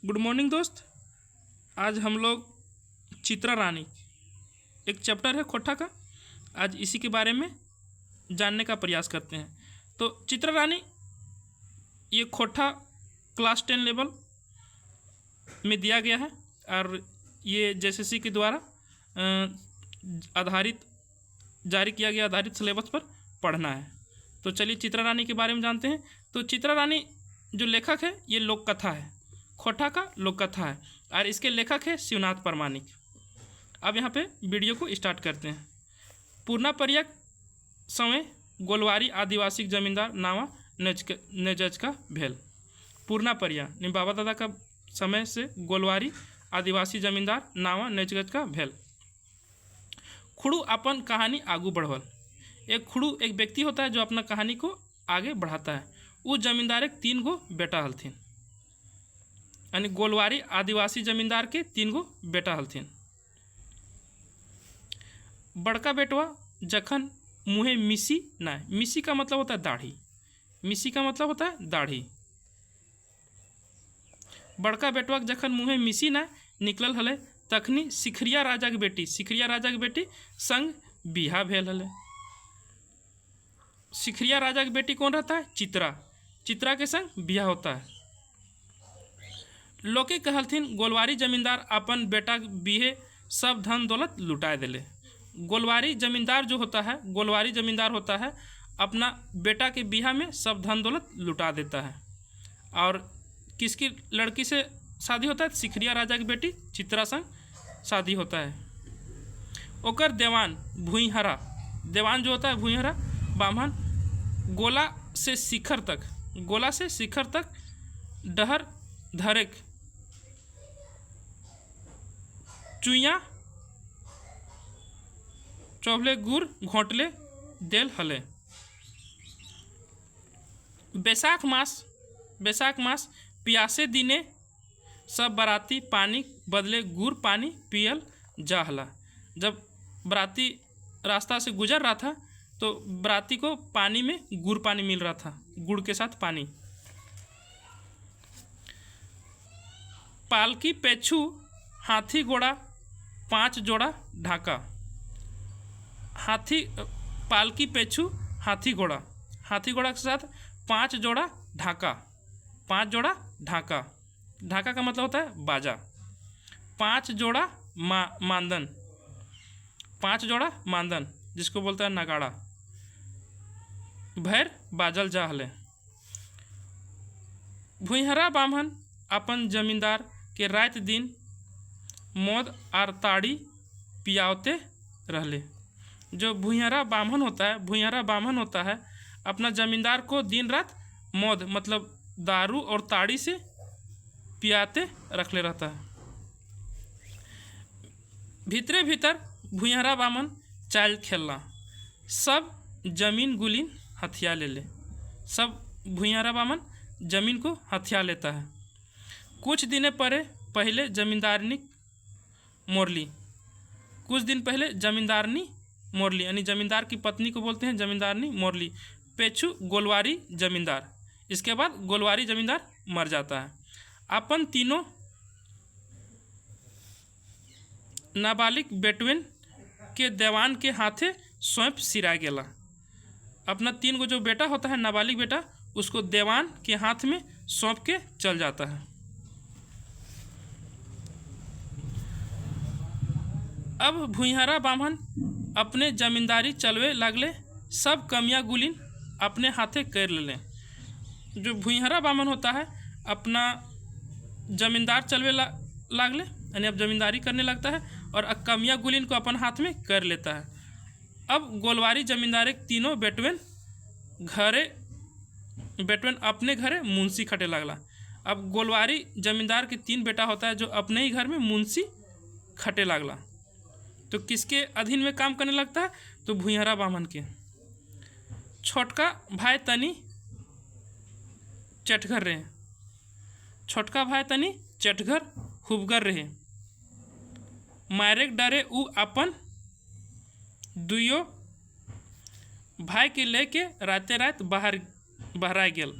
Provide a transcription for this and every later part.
Good morning दोस्त। आज हम लोग चित्रा रानी एक चैप्टर है खोटा का, आज इसी के बारे में जानने का प्रयास करते हैं। तो चित्रा रानी ये खोटा क्लास 10 लेवल में दिया गया है और ये जेएसएससी के द्वारा आधारित जारी किया गया आधारित सिलेबस पर पढ़ना है। तो चलिए चित्रा रानी के बारे में जानते हैं। तो चित्रा रानी जो लेखक है ये लोक कथा है, खोटा का लोक कथा है और इसके लेखक है शिवनाथ परमानिक। अब यहाँ पे वीडियो को स्टार्ट करते हैं। पूर्णा पर्यक समय गोलवारी आदिवासी जमींदार नावा नेजज का भेल। पूर्णा पर्या ने बाबा दादा का समय से गोलवारी आदिवासी जमींदार नावा नेजगज का भेल। खुड़ू अपन कहानी आगू बढ़वल। एक खुड़ू एक व्यक्ति होता है जो अपना कहानी को आगे बढ़ाता है। वो जमींदार के 3 गो बेटा हलथिन, यानी गोलवारी आदिवासी जमींदार के 3 गो बेटा हलथिन। बड़का बेटवा जखन मुँहे मिसी ना, मिसी का मतलब होता है दाढ़ी, मिसी का मतलब होता है दाढ़ी। बड़का बेटवा जखन मुँहे मिसी ना निकलल हले तखनी सिखरिया राजा के बेटी संग बिहा भेल हले। सिखरिया राजा की बेटी कौन रहता है? चित्रा के संग बिहा होता है। लोके कहलथिन गोलवारी जमींदार अपन बेटा बिहे सब धन दौलत लुटाए दिले। गोलवारी जमींदार होता है अपना बेटा के बिहा में सब धन दौलत लुटा देता है। और किसकी लड़की से शादी होता है? सिखरिया राजा की बेटी चित्रा संग शादी होता है। ओकर देवान भुईहरा, देवान जो होता है भुईहरा बामन, गोला से शिखर तक डहर धरेक चुइया चौबले गुड़ घोंटले देल हले। बैसाख मास प्यासे दिने सब बराती पानी बदले गुड़ पानी पियल जा हला। जब बराती रास्ता से गुजर रहा था तो बराती को पानी में गुड़ पानी मिल रहा था, गुड़ के साथ पानी। पालकी पेछू हाथी घोड़ा 5 जोड़ा ढाका। पालकी पेछू हाथी घोड़ा के साथ 5 जोड़ा ढाका। ढाका का मतलब होता है बाजा। 5 जोड़ा मांदन जिसको बोलता है नगाड़ा। भैर बाजल जा हले। भुईहरा बामन अपन जमींदार के रात दिन मौद आर ताड़ी पियावते रहले। जो भुईहरा बामन होता है अपना जमींदार को दिन रात मौद मतलब दारू और ताड़ी से पियाते रखले रहता है। भीतरे भीतर भुईहरा बामन चाल खेलना, सब जमीन गुलीन हथिया ले। सब भुईहरा बामन जमीन को हथिया लेता है। कुछ दिन पहले जमींदारनी मोरली यानी जमींदार की पत्नी को बोलते हैं जमींदारनी मोरली। पेछू गोलवारी जमींदार, इसके बाद गोलवारी जमींदार मर जाता है। अपन तीनों नाबालिग बेटवन के देवान के हाथे सौंप सिरा गेला। अपना 3 गो जो बेटा होता है नाबालिग बेटा उसको देवान के हाथ में सौंप के चल जाता है। अब भुईहरा बामन अपने जमींदारी चलवे लगले, सब कमियाँ गुलिन अपने हाथे कर ले। जो भुईहरा बामन होता है अपना जमींदार चलवे लागले यानी अब जमींदारी करने लगता है और कमियाँ गुलिन को अपन हाथ में कर लेता है। अब गोलवारी जमींदार के 3 बेटवन अपने घरे मुंशी खटे लगला। अब गोलवारी जमींदार के 3 बेटा होता है जो अपने ही घर में मुंशी खटे लगला। तो किसके अधीन में काम करने लगता है? तो भुईहरा बामन के। छोटका भाई तनी चटघर हुबगर रहे। मारेक डरे उ अपन दुयो भाई के लेके रात बहराए गेल।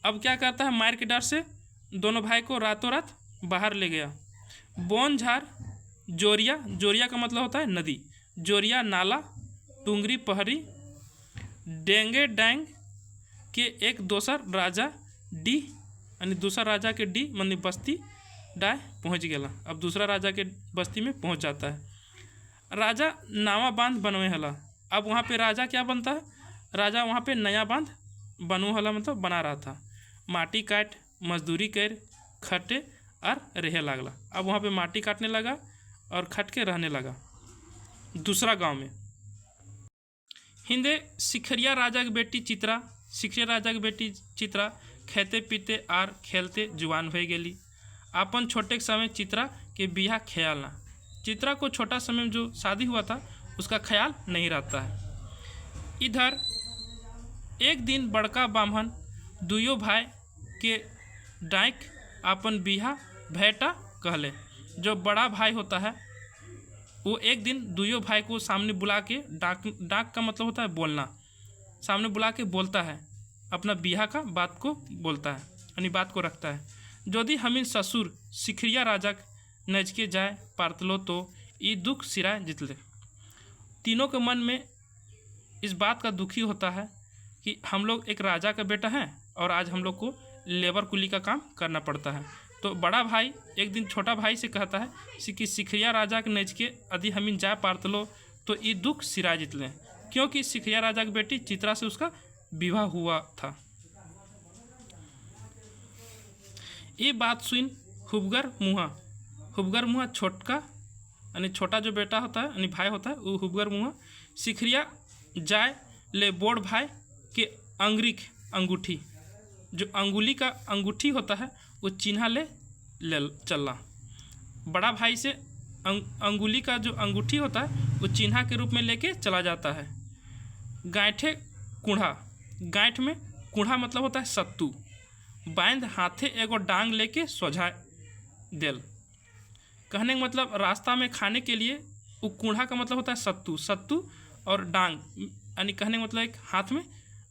अब क्या करता है? मार के डर से दोनों भाई को रातों रात बाहर ले गया। बोनझार जोरिया, जोरिया का मतलब होता है नदी, जोरिया नाला, टुंगरी पहरी, डेंगे डैंग के एक दोसर राजा डी, यानी दूसरा राजा के डी मनी बस्ती डाय पहुँच गया। अब दूसरा राजा के बस्ती में पहुँच जाता है। राजा नावा बांध बनवे हला। अब वहाँ पे राजा क्या बनता है, राजा वहाँ पे नया बांध बनू हला मतलब बना रहा था। माटी काट मजदूरी कर खटे और रहे लागला। अब वहाँ पे माटी काटने लगा और खट के रहने लगा दूसरा गांव में। हिंदे सिखरिया राजा की बेटी चित्रा, सिखरिया राजा की बेटी चित्रा खेते पीते और खेलते जुआन हो गेली। अपन छोटे समय चित्रा के बियाह ख्याल ना, चित्रा को छोटा समय में जो शादी हुआ था उसका ख्याल नहीं रहता है। इधर एक दिन बड़का ब्राह्मण दुयो भाई के डाक अपन बिहा भेटा कहले। जो बड़ा भाई होता है वो एक दिन दुयो भाई को सामने बुला के, डाक का मतलब होता है बोलना, सामने बुला के बोलता है, अपना बिहा का बात को बोलता है, यानी बात को रखता है। यदि हमीन ससुर सिखरिया राजा नजके जाए पारतलो तो ये दुख सिराय जितले। तीनों के मन में इस बात का दुखी होता है कि हम लोग एक राजा का बेटा हैं और आज हम लोग को लेबर कुली का काम करना पड़ता है। तो बड़ा भाई एक दिन छोटा भाई से कहता है कि सिखरिया राजा के नजके यदि हमीन जा पारतलो तो ये दुख सिराय जितले, क्योंकि सिखरिया राजा की बेटी चित्रा से उसका विवाह हुआ था। ये बात सुन हुबगर मुँहा छोटका, यानी छोटा जो बेटा होता है यानी भाई होता है वो हुबगर मुँहा सिखरिया जाए ले बोड़ भाई के अंगूठी, जो अंगुली का अंगूठी होता है वो चिन्हा ले चलना। बड़ा भाई से अंगुली का जो अंगूठी होता है वो चिन्हा के रूप में लेके चला जाता है। गांठे कूढ़ा, गांठ में कूढ़ा मतलब होता है सत्तू, बांध हाथे एगो डांग लेके सोझा देल। कहने का मतलब रास्ता में खाने के लिए वो कूढ़ा का मतलब होता है सत्तू, सत्तू और डांग, यानी कहने का मतलब एक हाथ में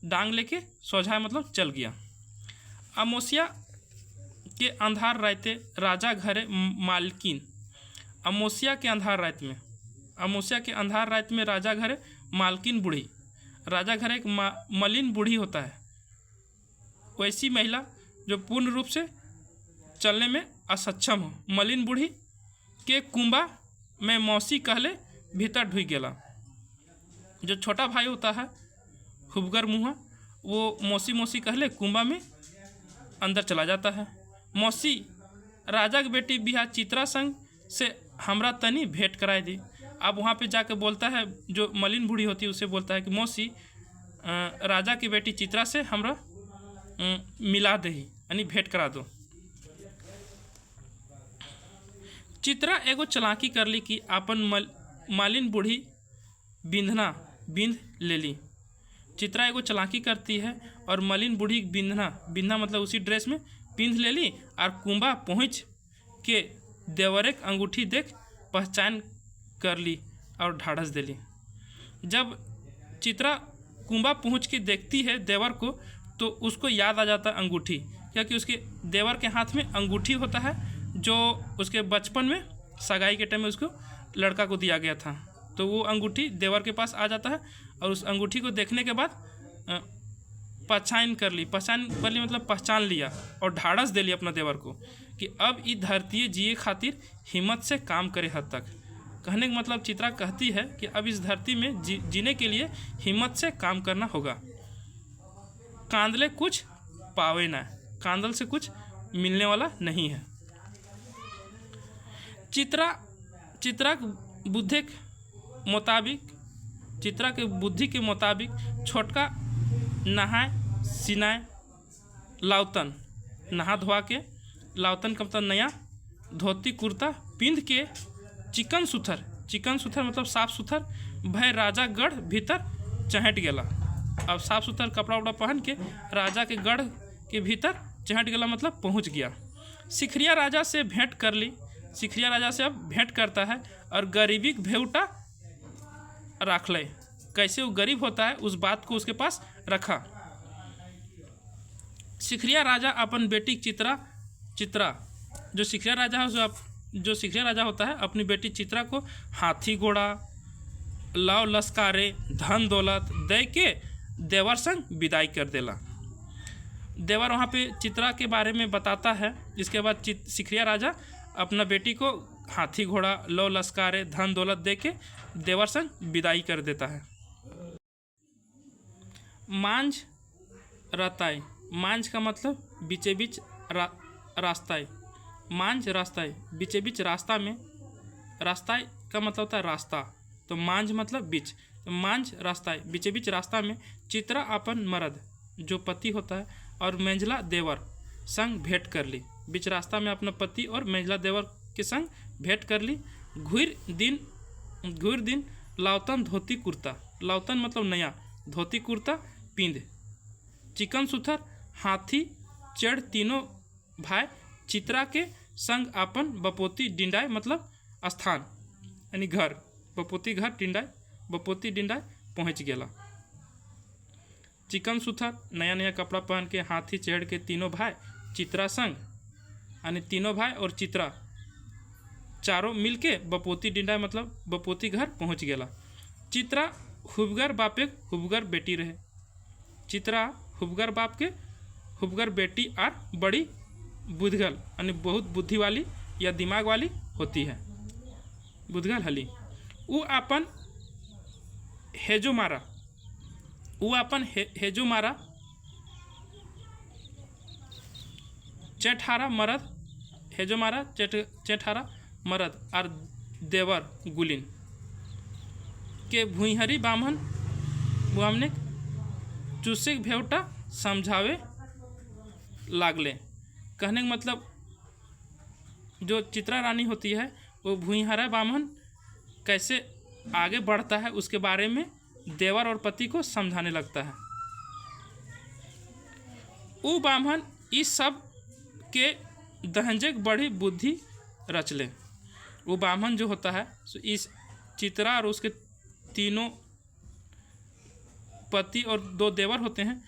डांग लेके सोझा मतलब चल गया। अमोसिया के अंधार रहते राजा घरे मालकिन, अमोसिया के अंधार रात में राजा घरे मालकिन बूढ़ी, राजा घरे एक मलिन बूढ़ी होता है, वैसी महिला जो पूर्ण रूप से चलने में असक्षम हो। मलिन बूढ़ी के कुंबा में मौसी कहले भीतर ढुक गेला। जो छोटा भाई होता है हुबगर मुँहा वो मौसी कहले कुंबा में अंदर चला जाता है। मौसी राजा की बेटी बिहा चित्रा संग से हमरा तनी भेंट कराई दी। अब वहाँ पे जाके बोलता है, जो मलिन बूढ़ी होती है उसे बोलता है कि मौसी राजा की बेटी चित्रा से हमरा मिला दे, यानी भेंट करा दो। चित्रा एगो चलाकी कर ली कि अपन मालिन बूढ़ी बिंध ले ली। चित्रा एगो चलाकी करती है और मलिन बूढ़ी बिंधना मतलब उसी ड्रेस में पिंध ले ली और कुंबा पहुँच के देवरे के अंगूठी देख पहचान कर ली और ढाढ़स दे ली। जब चित्रा कुंबा पहुँच के देखती है देवर को तो उसको याद आ जाता है अंगूठी, क्योंकि उसके देवर के हाथ में अंगूठी होता है जो उसके बचपन में सगाई के टाइम में उसको लड़का को दिया गया था। तो वो अंगूठी देवर के पास आ जाता है और उस अंगूठी को देखने के बाद पहचान कर ली मतलब पहचान लिया और ढाढ़स दे लिया अपना देवर को कि अब इस धरती जिए खातिर हिम्मत से काम करे हद तक। कहने का मतलब चित्रा कहती है कि अब इस धरती में जीने के लिए हिम्मत से काम करना होगा। कांदले कुछ पावे ना, कांदल से कुछ मिलने वाला नहीं है। चित्रा के बुद्धि के मुताबिक छोटका नहाए सिनाए लावतन, नहा धोआ के लावतन का मतलब नया धोती कुर्ता पिंध के चिकन सुथर मतलब साफ सुथर भय राजा गढ़ भीतर चहट गेला। अब साफ सुथर कपड़ा उपड़ा पहन के राजा के गढ़ के भीतर चहट गेला मतलब पहुंच गया। सिखरिया राजा से भेंट कर ली, सिखरिया राजा से अब भेंट करता है और गरीबी भेउटा रख ले। कैसे वो गरीब होता है उस बात को उसके पास रखा। सिखरिया राजा अपन बेटी चित्रा जो सिखिया राजा है जो सिखिया राजा होता है अपनी बेटी चित्रा को हाथी घोड़ा लाव लश्कारे धन दौलत दे के देवर संग विदाई कर देला। देवर वहाँ पे चित्रा के बारे में बताता है। इसके बाद सिखिया राजा अपना बेटी को हाथी घोड़ा लव लश्कारे धन दौलत दे के देवर संग विदाई कर देता है। मांझ रास्ताए, मांझ का मतलब बीचे बीच रास्ताए, मांझ रास्ताए बीचे बीच रास्ता में, रास्ताए का मतलब होता है रास्ता, तो मांझ मतलब बीच, तो मांझ रास्ताए बीचे बीच रास्ता में चित्रा अपन मर्द जो पति होता है और मेंझला देवर संग भेंट कर ली। बीच रास्ता में अपना पति और मेंझला देवर के संग भेंट कर ली। घुर दिन लावतन धोती कुर्ता, लावतन मतलब नया, धोती कुर्ता पींद, चिकन सुथर हाथी चढ़ तीनों भाई चित्रा के संग अपन बपोती डिंडाय मतलब स्थान यानी घर, बपोती घर डिंडाय, बपोती डिंडाय पहुँच गेला। चिकन सुथर नया नया कपड़ा पहन के हाथी चढ़ के तीनों भाई चित्रा संग यानी तीनों भाई और चित्रा चारों मिलके बपोती डिंडा मतलब बपोती घर पहुँच गेला। चित्रा हुबगर बापे हुबगर बेटी रहे, चित्रा हुबगर बाप के हुबगर बेटी और बड़ी बुद्धगल यानी बहुत बुद्धि वाली या दिमाग वाली होती है, बुद्धगल हली। वो अपन हेजो मारा, वो अपन हेजो मारा चेठारा मरद, हेजो मारा चेठारा मरद और देवर गुलिन के भुईहरी बामन बुआमने चूसे भेवटा समझावे लागले। कहने का मतलब जो चित्रा रानी होती है वो भुईहरा बामन कैसे आगे बढ़ता है उसके बारे में देवर और पति को समझाने लगता है। वो ब्राह्मण इस सब के दहंजक बड़ी बुद्धि रच ले। वो ब्राह्मण जो होता है इस चित्रा और उसके तीनों पति और दो देवर होते हैं,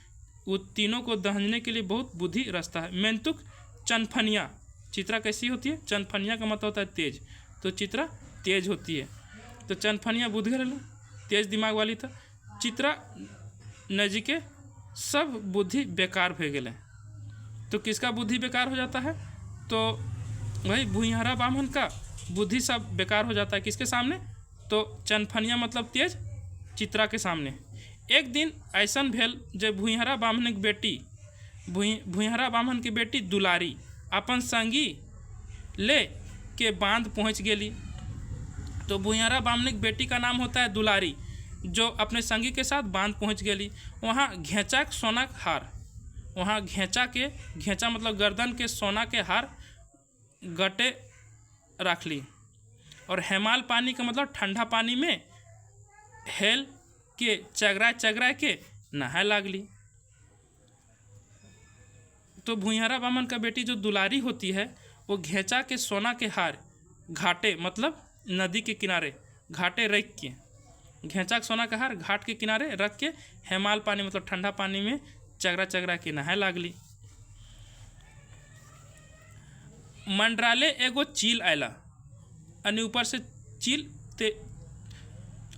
वो तीनों को दहंजने के लिए बहुत बुद्धि रचता है। मेंतुक चनफनिया, चित्रा कैसी होती है? चनफनिया का मतलब होता है तेज, तो चित्रा तेज होती है। तो चनफनिया बुद्धगर तेज दिमाग वाली था। चित्रा नजीके सब बुद्धि बेकार हो गए। तो किसका बुद्धि बेकार हो जाता है? तो वही भुईहरा ब्राह्मण का बुद्धि सब बेकार हो जाता है। किसके सामने? तो चनफनिया मतलब तेज चित्रा के सामने। एक दिन ऐसा भेल जब भुईहरा ब्राह्मण की बेटी भुईहरा ब्राह्मण की बेटी दुलारी अपन संगी ले के बांध पहुँच गेली। तो भुईहरा ब्राह्मण की बेटी का नाम होता है दुलारी, जो अपने संगी के साथ बांध पहुँच गेली। वहाँ घेचा सोना का हार, वहाँ घेचा मतलब गर्दन के सोना के हार गटे रख ली और हेमाल पानी का मतलब ठंडा पानी में हेल के चगरा के नहाए लागली। तो भुईहरा ब्राह्मण का बेटी जो दुलारी होती है वो घेचा के सोना के हार घाटे मतलब नदी के किनारे घाटे रख के, घेचा के सोना का हार घाट के किनारे रख के हेमाल पानी मतलब ठंडा पानी में चगरा के नहाए लागली। मंडराले एगो चील आयला, यानी ऊपर से चील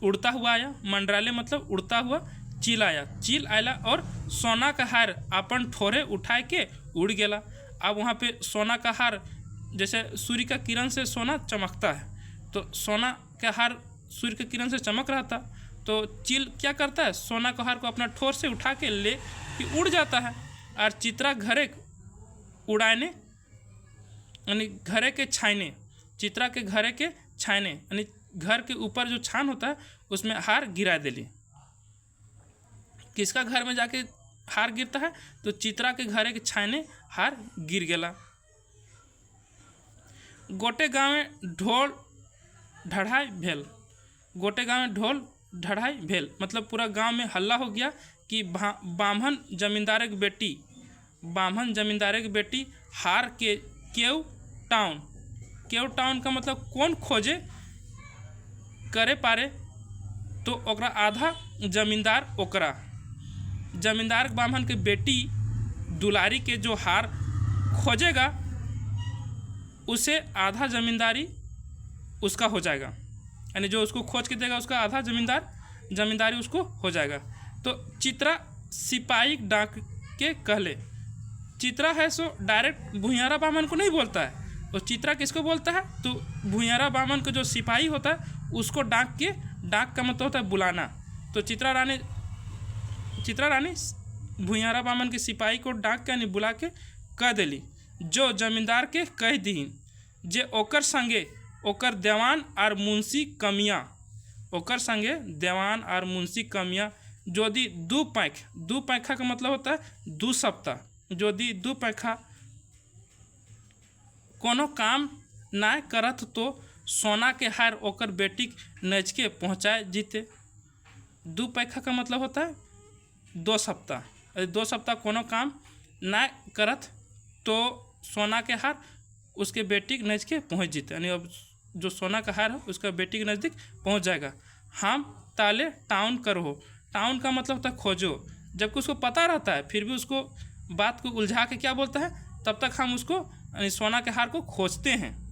उड़ता हुआ आया। मंडराले मतलब उड़ता हुआ चील आया। चील आयला और सोना का हार अपन ठोरे उठाए के उड़ गेला। अब वहाँ पे सोना का हार, जैसे सूर्य का किरण से सोना चमकता है, तो सोना का हार सूर्य के किरण से चमक रहा था। तो चील क्या करता है? सोना का हार को अपना ठोर से उठा के ले कि उड़ जाता है। और चित्रा घरे उड़ाने यानी घरे के छाने, चित्रा के घरे के छाने यानी घर के ऊपर जो छान होता है उसमें हार गिरा देली। किसका घर में जाके हार गिरता है? तो चित्रा के घरे के छाने हार गिर गेला। गोटे गाँव में ढोल ढढ़ाई भेल, गोटे गाँव में ढोल ढढ़ाई भेल मतलब पूरा गांव में हल्ला हो गया कि बामन जमींदार की बेटी हार के केव टाउन का मतलब कौन खोजे करे पारे, तो ओकरा आधा जमींदार जमींदार ब्राह्मण के बेटी दुलारी के जो हार खोजेगा उसे आधा ज़मींदारी उसका हो जाएगा, यानी जो उसको खोज के देगा उसका आधा ज़मींदारी उसको हो जाएगा। तो चित्रा सिपाही डाक के कहले, चित्रा है सो डायरेक्ट भुइयारा बामन को नहीं बोलता है, तो चित्रा किसको बोलता है, तो भुइयारा बामन को जो सिपाही होता है उसको डाक का मतलब होता है बुलाना। तो चित्रा रानी भुइयारा बामन के सिपाही को डाक के यानी बुला के कह देली, जो जमींदार के कह दी जे ओकर संगे ओकर देवान और मुंशी कमियाँ, ओकर संगे देवान और मुंशी कमियाँ जोदी दू पैखा का मतलब होता है 2 सप्ताह, जोदी 2 पैखा कोनो काम ना करत तो सोना के हार ओकर बेटी नजके पहुँचाए जीते। 2 पैखा का मतलब होता है 2 सप्ताह, 2 सप्ताह कोनो काम ना करत तो सोना के हार उसके बेटी के नजके पहुँच जीते, यानी अब जो सोना का हार है उसका बेटी के नज़दीक पहुँच जाएगा। हम ताले टाउन करो, टाउन का मतलब होता है खोजो, जबकि उसको पता रहता है फिर भी उसको बात को उलझा के क्या बोलता है, तब तक हम उसको सोना के हार को खोजते हैं।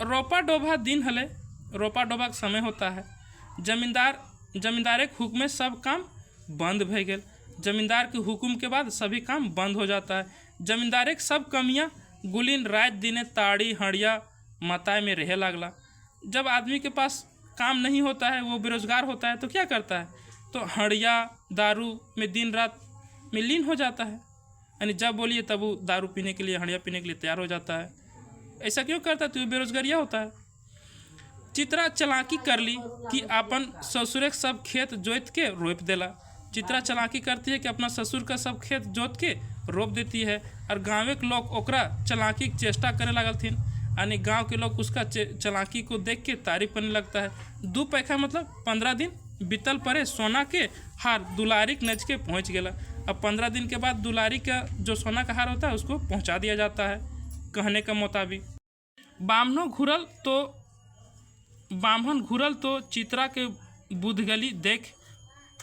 रोपा डोभा दिन हले, रोपा डोभा का समय होता है। जमींदार के हुक्म में सब काम बंद भे गेल, जमींदार के हुक्म के बाद सभी काम बंद हो जाता है। जमींदार के सब कमियाँ गुलिन रात दिने ताड़ी हड़िया मताए में रहे लगला। जब आदमी के पास काम नहीं होता है, वो बेरोजगार होता है, तो क्या करता है, तो हड़िया दारू में दिन रात में लीन हो जाता है, यानी जब बोलिए तब वो दारू पीने के लिए हड़िया पीने के लिए तैयार हो जाता है। ऐसा क्यों करता है, तो बेरोजगारिया होता है। चित्रा चालाकी कर ली कि अपन ससुर के सब खेत जोत के रोप देला, चित्रा चालाकी करती है कि अपना ससुर का सब खेत जोत के रोप देती है, और गाँव के लोग ओकरा चालाकी की चेष्टा करे लगल थीन, यानी गांव के लोग उसका चालाकी को देख के तारीफ करने लगता है। 2 पैखा मतलब 15 दिन बीतल परे सोना के हार दुलारी के नज के पहुँच गया। अब 15 दिन के बाद दुलारी का जो सोना का हार होता है उसको पहुँचा दिया जाता है कहने के मुताबिक। बाम्हन घुरल तो चित्रा के बुधगली देख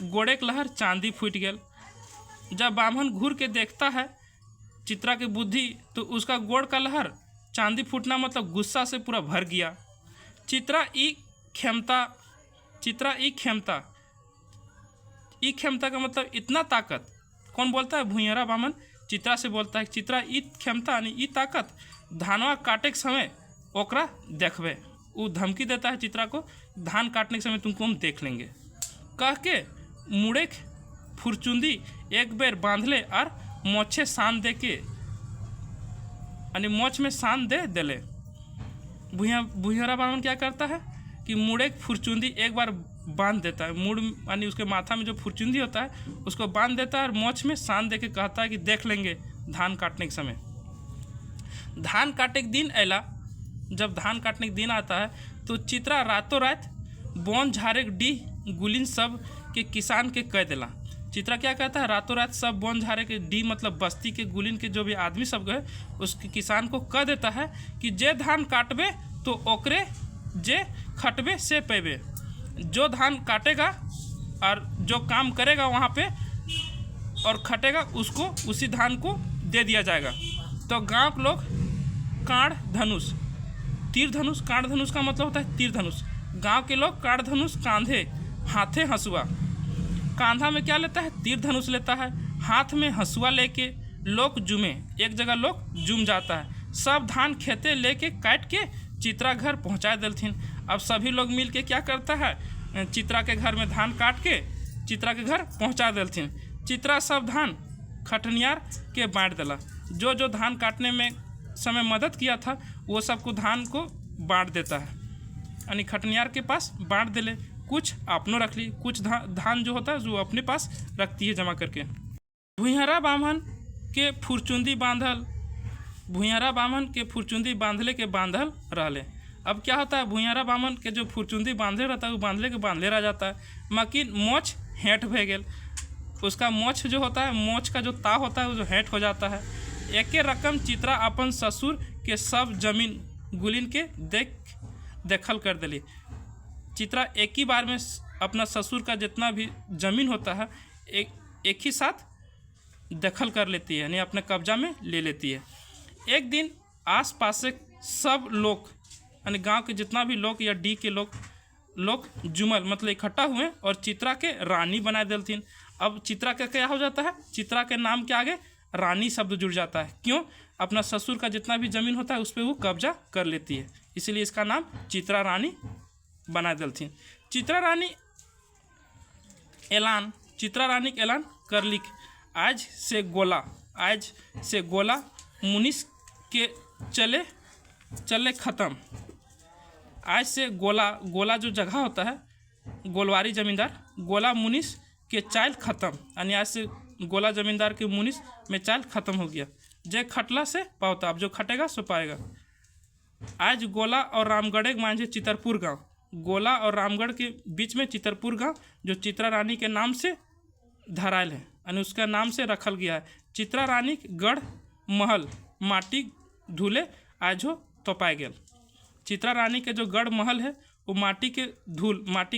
गोड़े के लहर चांदी फूट गया। जब बाम्हन घूर के देखता है चित्रा के बुद्धि, तो उसका गोड़ का लहर चांदी फूटना मतलब गुस्सा से पूरा भर गया। चित्रा ई क्षमता का मतलब इतना ताकत। कौन बोलता है, भुइयारा बामन चित्रा से बोलता है, चित्रा ई क्षमता यानी ई ताकत धानवा काटे के समय ओकरा देखबे। वो धमकी देता है चित्रा को, धान काटने के समय तुमको हम देख लेंगे कह के मुड़े फुरचुंदी एक बेर बांधले और मोछे सान दे के यानी मोछ में सान दे देले। भुइयारा बामन क्या करता है कि मुड़े फुरचुंदी एक बार बांध देता है, मुड़ यानी उसके माथा में जो फुरचुंदी होता है उसको बांध देता है और मोछ में सान दे के कहता है कि देख लेंगे धान काटने के समय। धान काटे के दिन अला, जब धान काटने के दिन आता है तो चित्रा रातों रात बोन झारे डी गुलिन सब के किसान के कह देला। चित्रा क्या कहता है, रातों रात सब बोन झारे के डी मतलब बस्ती के गुलिन के जो भी आदमी सब गए उसके किसान को कह देता है कि जे धान काटबे तो ओकरे जे खटबे से पेबे। जो धान काटेगा और जो काम करेगा वहाँ पे और खटेगा उसको उसी धान को दे दिया जाएगा। तो गांव के लोग काढ़ धनुष तीर धनुष, काढ़ धनुष का मतलब होता है तीर धनुष। गांव के लोग काढ़ धनुष कांधे हाथे हंसुआ, कांधा में क्या लेता है, तीर धनुष लेता है, हाथ में हंसुआ लेके लोग जुमे, एक जगह लोग जुम जाता है। सब धान खेते लेके काट के चित्रा घर पहुंचा देलथिन। अब सभी लोग मिल के क्या करता है, चित्रा के घर में धान काट के चित्रा के घर पहुंचा देलथिन। चित्रा सब धान खटनियार के बांट देला, जो जो धान काटने में समय मदद किया था वो सबको धान को बांट देता है, यानी खटनियार के पास बांट देले। कुछ अपनों रख ली, कुछ धान जो होता है जो अपने पास रखती है जमा करके। भुइयारा बामन के फुरचुंदी बांधले के बांधल रहले। अब क्या होता है, भुइयारा बामन के जो फुरचुंदी बांधले रहता है वो बांधले के बांधले रह जाता है, मकिन मोछ हेंठ भे गेल। उसका मोछ जो होता है, मोछ का जो ताव होता है वो जो हेंठ हो जाता है। एके रकम चित्रा अपन ससुर के सब जमीन गुलिन के देखल कर दिली। चित्रा एक ही बार में अपना ससुर का जितना भी ज़मीन होता है एक ही साथ दखल कर लेती है, यानी अपने कब्जा में ले लेती है। एक दिन आस पास से सब लोग यानी गांव के जितना भी लोग या डी के लोग जुमल मतलब इकट्ठा हुए और चित्रा के रानी बना देलथिन। अब चित्रा का क्या हो जाता है, चित्रा के नाम के आगे रानी शब्द जुड़ जाता है। क्यों? अपना ससुर का जितना भी जमीन होता है उस पर वो कब्जा कर लेती है, इसलिए इसका नाम चित्रा रानी बना देलथिन। चित्रा रानी के ऐलान कर लिख, आज से गोला मुनिस के चले ख़त्म। आज से गोला जो जगह होता है, गोलवारी जमींदार, गोला मुनिस के चाल ख़त्म, यानी आज से गोला जमींदार के मुनिस में चाल ख़त्म हो गया। जय खटला से पावता, अब जो खटेगा सो पाएगा। आज गोला और रामगढ़ मांझे चितरपुर गांव, गोला और रामगढ़ के बीच में चितरपुर गांव जो चित्रा रानी के नाम से धरायल है, यानी उसका नाम से रखल गया है। चित्रा रानी गढ़ महल माटी धूले आज हो तो पाए गया। चित्रा रानी के जो गढ़ महल है वो माटी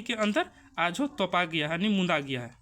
के अंदर आज हो तोपा गया है, यानी मुंदा गया है।